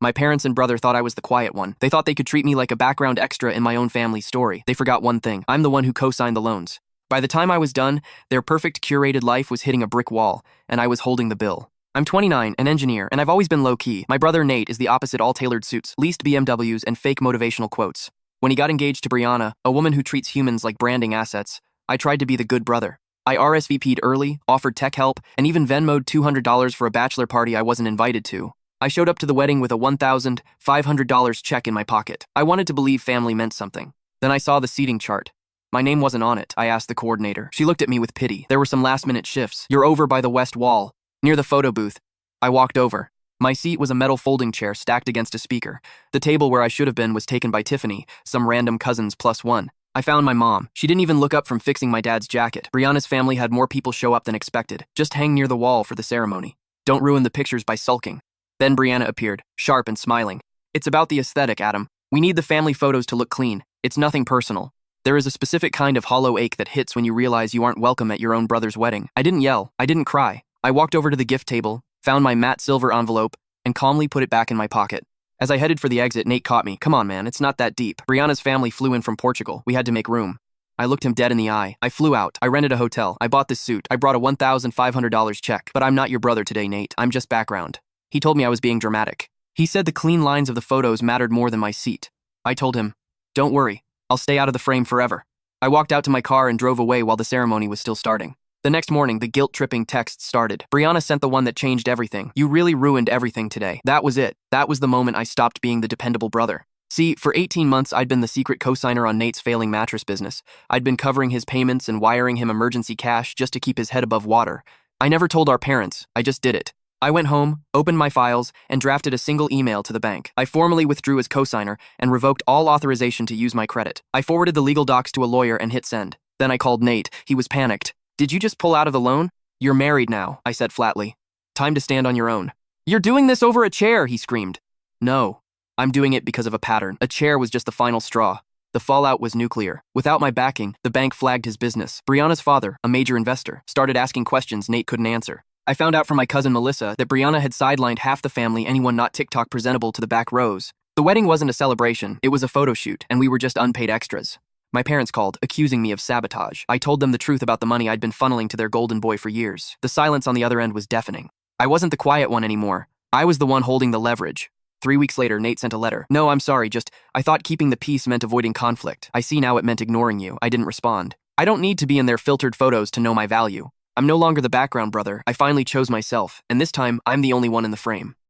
My parents and brother thought I was the quiet one. They thought they could treat me like a background extra in my own family's story. They forgot one thing. I'm the one who co-signed the loans. By the time I was done, their perfect curated life was hitting a brick wall, and I was holding the bill. I'm 29, an engineer, and I've always been low-key. My brother Nate is the opposite, all tailored suits, leased BMWs, and fake motivational quotes. When he got engaged to Brianna, a woman who treats humans like branding assets, I tried to be the good brother. I RSVP'd early, offered tech help, and even Venmo'd $200 for a bachelor party I wasn't invited to. I showed up to the wedding with a $1,500 check in my pocket. I wanted to believe family meant something. Then I saw the seating chart. My name wasn't on it, I asked the coordinator. She looked at me with pity. There were some last-minute shifts. You're over by the west wall, near the photo booth. I walked over. My seat was a metal folding chair stacked against a speaker. The table where I should have been was taken by Tiffany, some random cousins plus one. I found my mom. She didn't even look up from fixing my dad's jacket. Brianna's family had more people show up than expected. Just hang near the wall for the ceremony. Don't ruin the pictures by sulking. Then Brianna appeared, sharp and smiling. It's about the aesthetic, Adam. We need the family photos to look clean. It's nothing personal. There is a specific kind of hollow ache that hits when you realize you aren't welcome at your own brother's wedding. I didn't yell. I didn't cry. I walked over to the gift table, found my matte silver envelope, and calmly put it back in my pocket. As I headed for the exit, Nate caught me. Come on, man, it's not that deep. Brianna's family flew in from Portugal. We had to make room. I looked him dead in the eye. I flew out. I rented a hotel. I bought this suit. I brought a $1,500 check. But I'm not your brother today, Nate. I'm just background. He told me I was being dramatic. He said the clean lines of the photos mattered more than my seat. I told him, don't worry. I'll stay out of the frame forever. I walked out to my car and drove away while the ceremony was still starting. The next morning, the guilt-tripping texts started. Brianna sent the one that changed everything. You really ruined everything today. That was it. That was the moment I stopped being the dependable brother. See, for 18 months, I'd been the secret co-signer on Nate's failing mattress business. I'd been covering his payments and wiring him emergency cash just to keep his head above water. I never told our parents. I just did it. I went home, opened my files, and drafted a single email to the bank. I formally withdrew as co-signer and revoked all authorization to use my credit. I forwarded the legal docs to a lawyer and hit send. Then I called Nate. He was panicked. Did you just pull out of the loan? You're married now, I said flatly. Time to stand on your own. You're doing this over a chair, he screamed. No, I'm doing it because of a pattern. A chair was just the final straw. The fallout was nuclear. Without my backing, the bank flagged his business. Brianna's father, a major investor, started asking questions Nate couldn't answer. I found out from my cousin Melissa that Brianna had sidelined half the family, anyone not TikTok presentable, to the back rows. The wedding wasn't a celebration, it was a photo shoot, and we were just unpaid extras. My parents called, accusing me of sabotage. I told them the truth about the money I'd been funneling to their golden boy for years. The silence on the other end was deafening. I wasn't the quiet one anymore. I was the one holding the leverage. 3 weeks later, Nate sent a letter. No, I'm sorry, I thought keeping the peace meant avoiding conflict. I see now it meant ignoring you. I didn't respond. I don't need to be in their filtered photos to know my value. I'm no longer the background brother. I finally chose myself, and this time, I'm the only one in the frame.